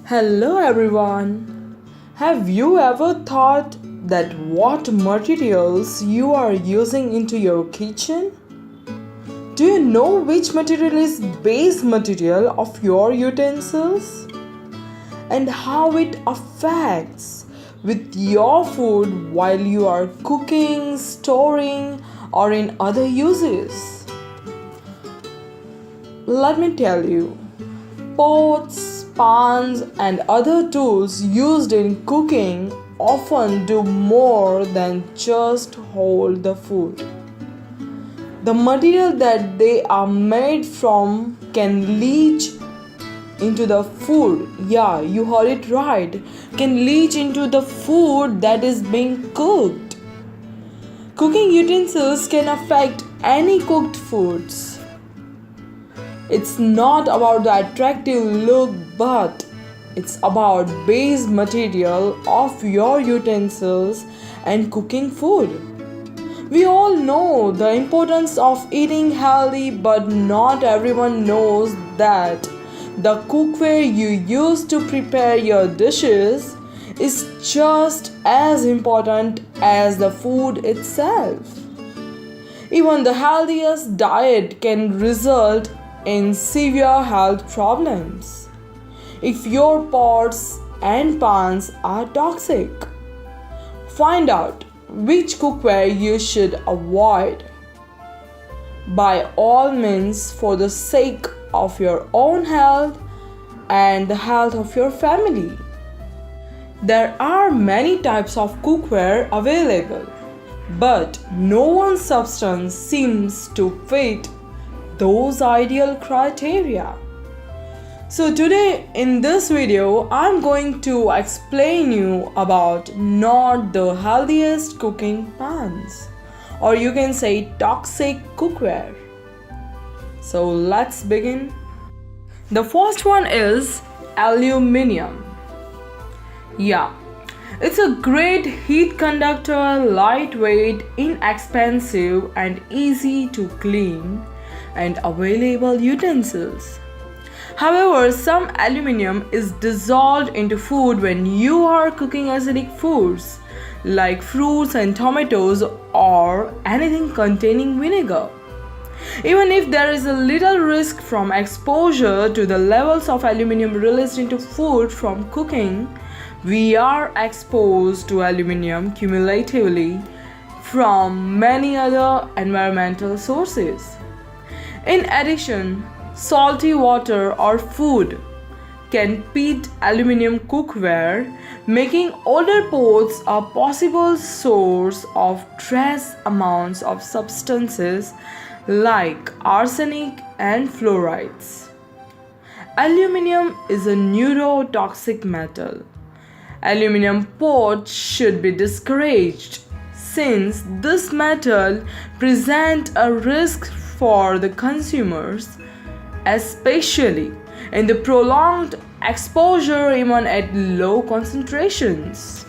Hello everyone. Have you ever thought that what materials you are using into your kitchen? Do you know which material is base material of your utensils? And how it affects with your food while you are cooking, storing or in other uses? Let me tell you. Pots, pans, and other tools used in cooking often do more than just hold the food. The material that they are made from can leach into the food. Yeah, you heard it right. Can leach into the food that is being cooked. Cooking utensils can affect any cooked foods. It's not about the attractive look, but it's about base material of your utensils and cooking food. We all know the importance of eating healthy, but not everyone knows that the cookware you use to prepare your dishes is just as important as the food itself. Even the healthiest diet can result in severe health problems if your pots and pans are toxic. Find out which cookware you should avoid. By all means, for the sake of your own health and the health of your family. There are many types of cookware available, but no one substance seems to fit those ideal criteria. So today in this video I'm going to explain you about not the healthiest cooking pans, or you can say toxic cookware. So let's begin. The first one is aluminium. Yeah, it's a great heat conductor, lightweight, inexpensive and easy to clean and available utensils. However, some aluminium is dissolved into food when you are cooking acidic foods like fruits and tomatoes or anything containing vinegar. Even if there is a little risk from exposure to the levels of aluminium released into food from cooking, we are exposed to aluminium cumulatively from many other environmental sources. In addition, salty water or food can pit aluminium cookware, making older pots a possible source of trace amounts of substances like arsenic and fluorides. Aluminium is a neurotoxic metal. Aluminium pots should be discouraged since this metal presents a risk for the consumers, especially in the prolonged exposure even at low concentrations.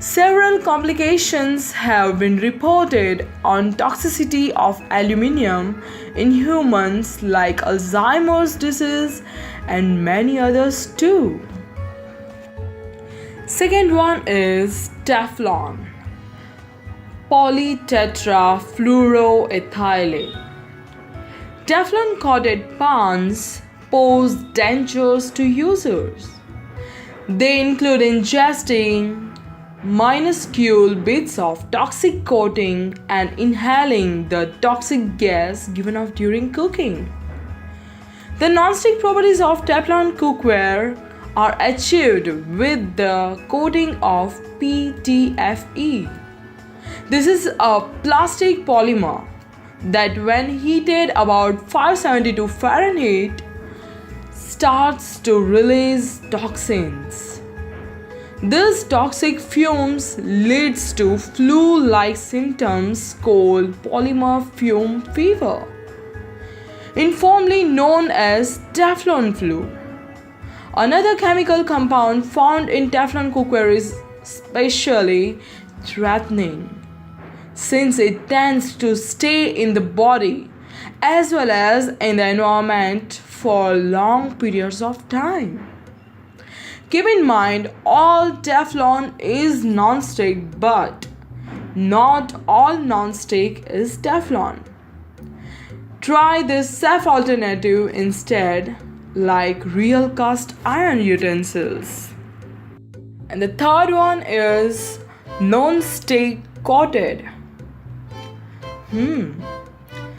Several complications have been reported on toxicity of aluminium in humans like Alzheimer's disease and many others too. Second one is Teflon. Polytetrafluoroethylene. Teflon coated pans pose dangers to users. They include ingesting minuscule bits of toxic coating and inhaling the toxic gas given off during cooking. The nonstick properties of Teflon cookware are achieved with the coating of PTFE. This is a plastic polymer that when heated about 572 Fahrenheit starts to release toxins. This toxic fumes leads to flu-like symptoms called polymer fume fever, informally known as Teflon flu. Another chemical compound found in Teflon cookware is especially threatening since it tends to stay in the body as well as in the environment for long periods of time. Keep in mind, all Teflon is non-stick, but not all non-stick is Teflon. Try this safe alternative instead, like real cast iron utensils. And the third one is non-stick coated.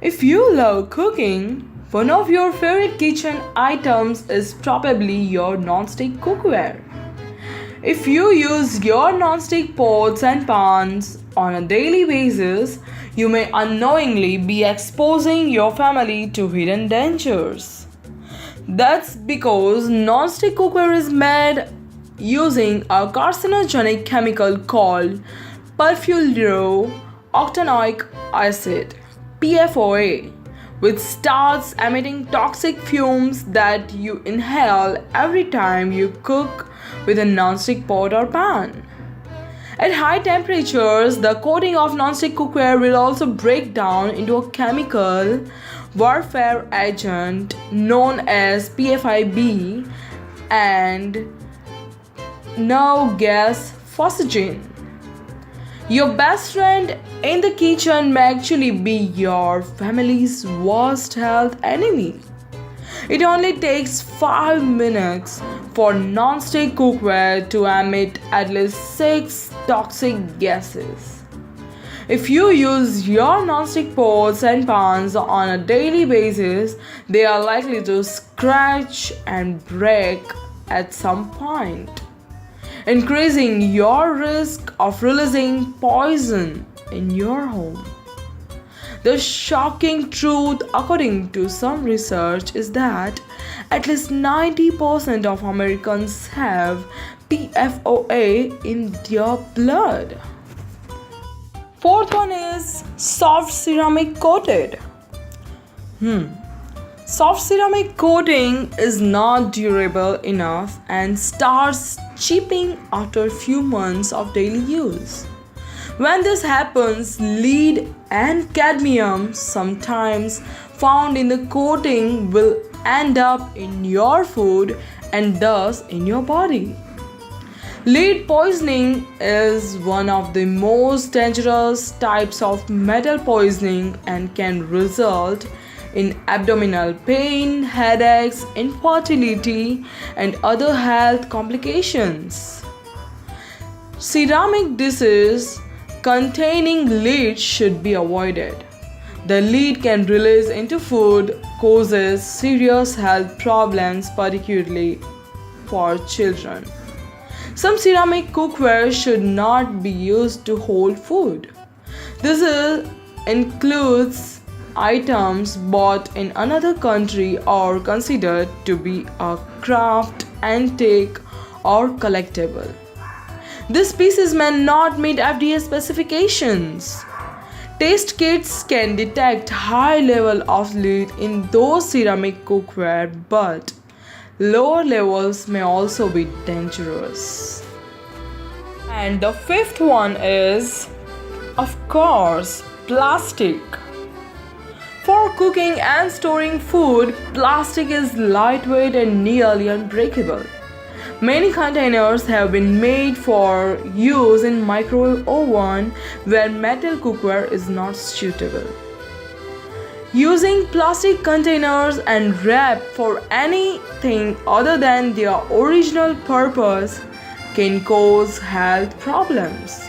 If you love cooking, one of your favorite kitchen items is probably your non-stick cookware. If you use your non-stick pots and pans on a daily basis, you may unknowingly be exposing your family to hidden dangers. That's because non-stick cookware is made using a carcinogenic chemical called perfluorooctanoic acid (PFOA), which starts emitting toxic fumes that you inhale every time you cook with a non-stick pot or pan. At high temperatures, the coating of non-stick cookware will also break down into a chemical warfare agent known as PFIB and nerve gas phosphagen. Your best friend in the kitchen may actually be your family's worst health enemy. It only takes 5 minutes for non-stick cookware to emit at least 6 toxic gases. If you use your non-stick pots and pans on a daily basis, they are likely to scratch and break at some point, increasing your risk of releasing poison in your home. The shocking truth, according to some research, is that at least 90% of Americans have PFOA in their blood. Fourth one is soft ceramic coated. Soft ceramic coating is not durable enough and starts chipping after a few months of daily use. When this happens, lead and cadmium, sometimes found in the coating, will end up in your food and thus in your body. Lead poisoning is one of the most dangerous types of metal poisoning and can result in abdominal pain, headaches, infertility, and other health complications. Ceramic dishes containing lead should be avoided. The lead can release into food, causes serious health problems, particularly for children. Some ceramic cookware should not be used to hold food. This includes items bought in another country or considered to be a craft, antique, or collectible. These pieces may not meet FDA specifications. Taste kits can detect high level of lead in those ceramic cookware, but lower levels may also be dangerous. And the fifth one is, of course, plastic. For cooking and storing food, plastic is lightweight and nearly unbreakable. Many containers have been made for use in microwave oven where metal cookware is not suitable. Using plastic containers and wrap for anything other than their original purpose can cause health problems.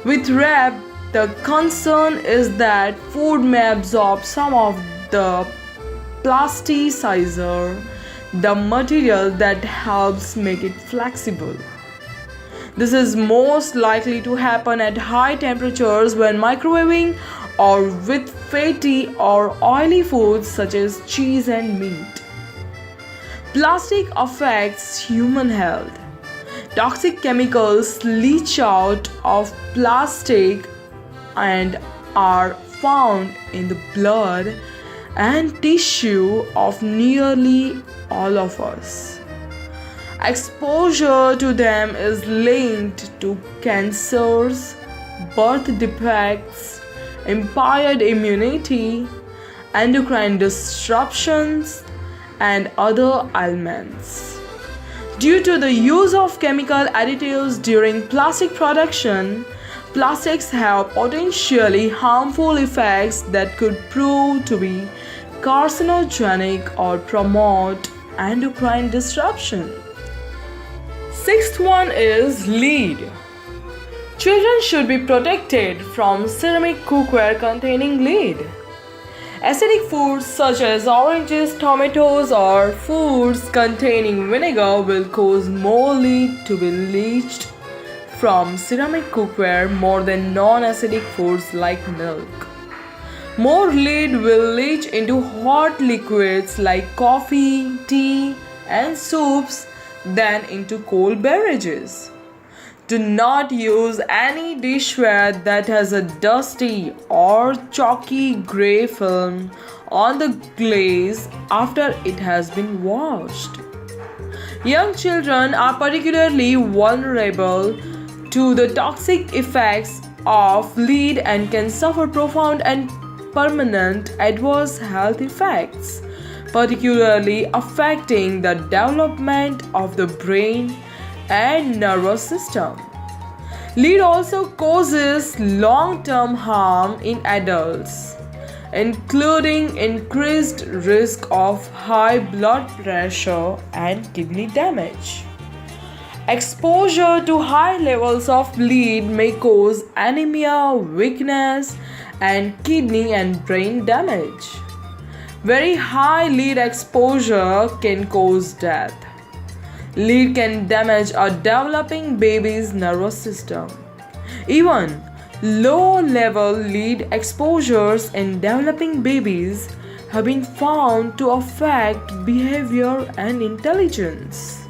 With wrap, the concern is that food may absorb some of the plasticizer, the material that helps make it flexible. This is most likely to happen at high temperatures when microwaving or with fatty or oily foods such as cheese and meat. Plastic affects human health. Toxic chemicals leach out of plastic and are found in the blood and tissue of nearly all of us. Exposure to them is linked to cancers, birth defects, impaired immunity, endocrine disruptions, and other ailments. Due to the use of chemical additives during plastic production, plastics have potentially harmful effects that could prove to be carcinogenic or promote endocrine disruption. Sixth one is lead. Children should be protected from ceramic cookware containing lead. Acidic foods such as oranges, tomatoes, or foods containing vinegar will cause more lead to be leached from ceramic cookware more than non-acidic foods like milk. More lead will leach into hot liquids like coffee, tea, and soups than into cold beverages. Do not use any dishware that has a dusty or chalky gray film on the glaze after it has been washed. Young children are particularly vulnerable to the toxic effects of lead and can suffer profound and permanent adverse health effects, particularly affecting the development of the brain and nervous system. Lead also causes long-term harm in adults, including increased risk of high blood pressure and kidney damage. Exposure to high levels of lead may cause anemia, weakness, and kidney and brain damage. Very high lead exposure can cause death. Lead can damage a developing baby's nervous system. Even low-level lead exposures in developing babies have been found to affect behavior and intelligence.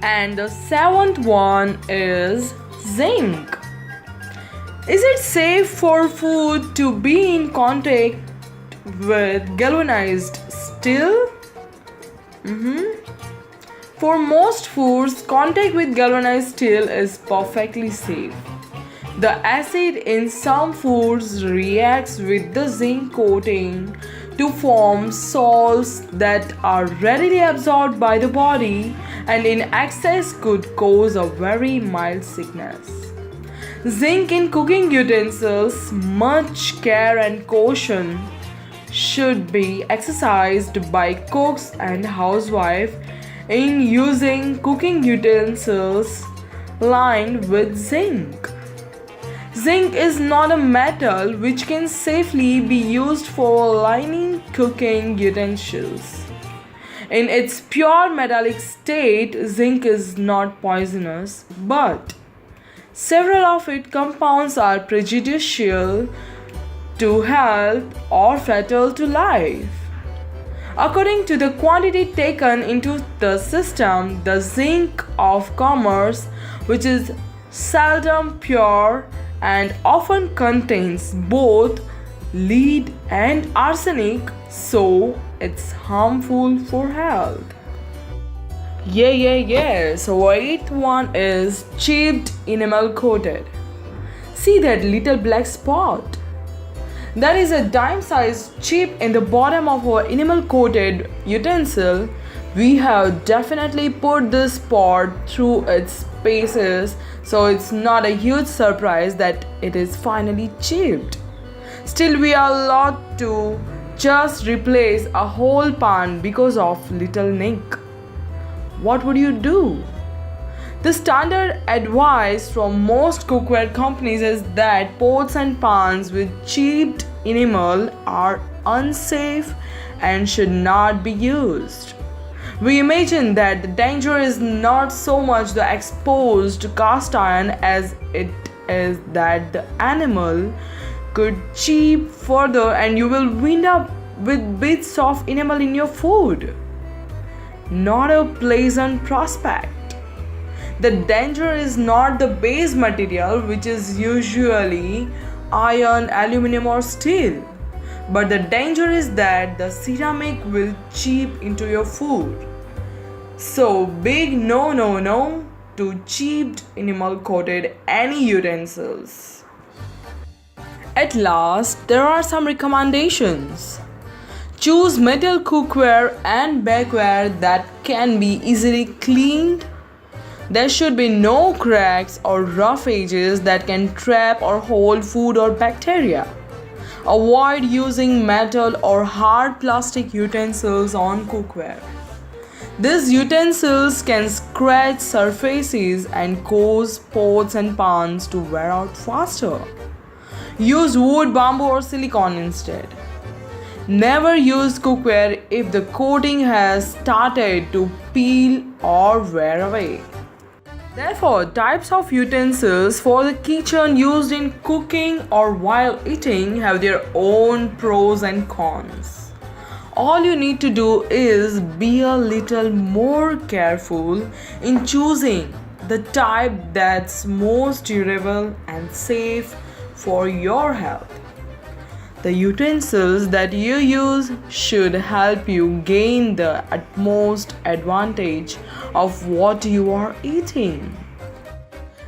And the seventh one is zinc. Is it safe for food to be in contact with galvanized steel? For most foods, contact with galvanized steel is perfectly safe. The acid in some foods reacts with the zinc coating to form salts that are readily absorbed by the body and in excess could cause a very mild sickness. Zinc in cooking utensils, much care and caution should be exercised by cooks and housewives in using cooking utensils lined with zinc. Zinc is not a metal which can safely be used for lining cooking utensils. In its pure metallic state, zinc is not poisonous, but several of its compounds are prejudicial to health or fatal to life. According to the quantity taken into the system, the zinc of commerce, which is seldom pure and often contains both lead and arsenic, so it's harmful for health. So eighth one is chipped enamel coated. See that little black spot? That is a dime-sized chip in the bottom of our enamel coated utensil. We have definitely put this spot through its paces, so it's not a huge surprise that it is finally chipped. Still, we are allowed to just replace a whole pan because of little nick. What would you do? The standard advice from most cookware companies is that pots and pans with chipped enamel are unsafe and should not be used. We imagine that the danger is not so much the exposed cast iron as it is that the enamel could chip further and you will wind up with bits of enamel in your food. Not a pleasant prospect. The danger is not the base material, which is usually iron, aluminium or steel, but the danger is that the ceramic will chip into your food. So big no to chipped enamel coated any utensils. At last, there are some recommendations. Choose metal cookware and bakeware that can be easily cleaned. There should be no cracks or rough edges that can trap or hold food or bacteria. Avoid using metal or hard plastic utensils on cookware. These utensils can scratch surfaces and cause pots and pans to wear out faster. Use wood, bamboo, or silicone instead. Never use cookware if the coating has started to peel or wear away. Therefore, types of utensils for the kitchen used in cooking or while eating have their own pros and cons. All you need to do is be a little more careful in choosing the type that's most durable and safe for your health. The utensils that you use should help you gain the utmost advantage of what you are eating.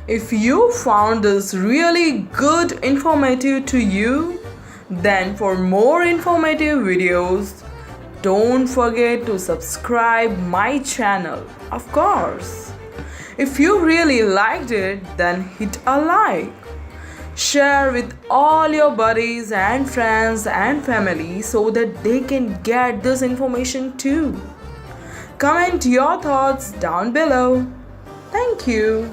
If you found this really good informative to you, then for more informative videos, don't forget to subscribe my channel, of course. If you really liked it, then hit a like. Share with all your buddies and friends and family so that they can get this information too. Comment your thoughts down below. Thank you.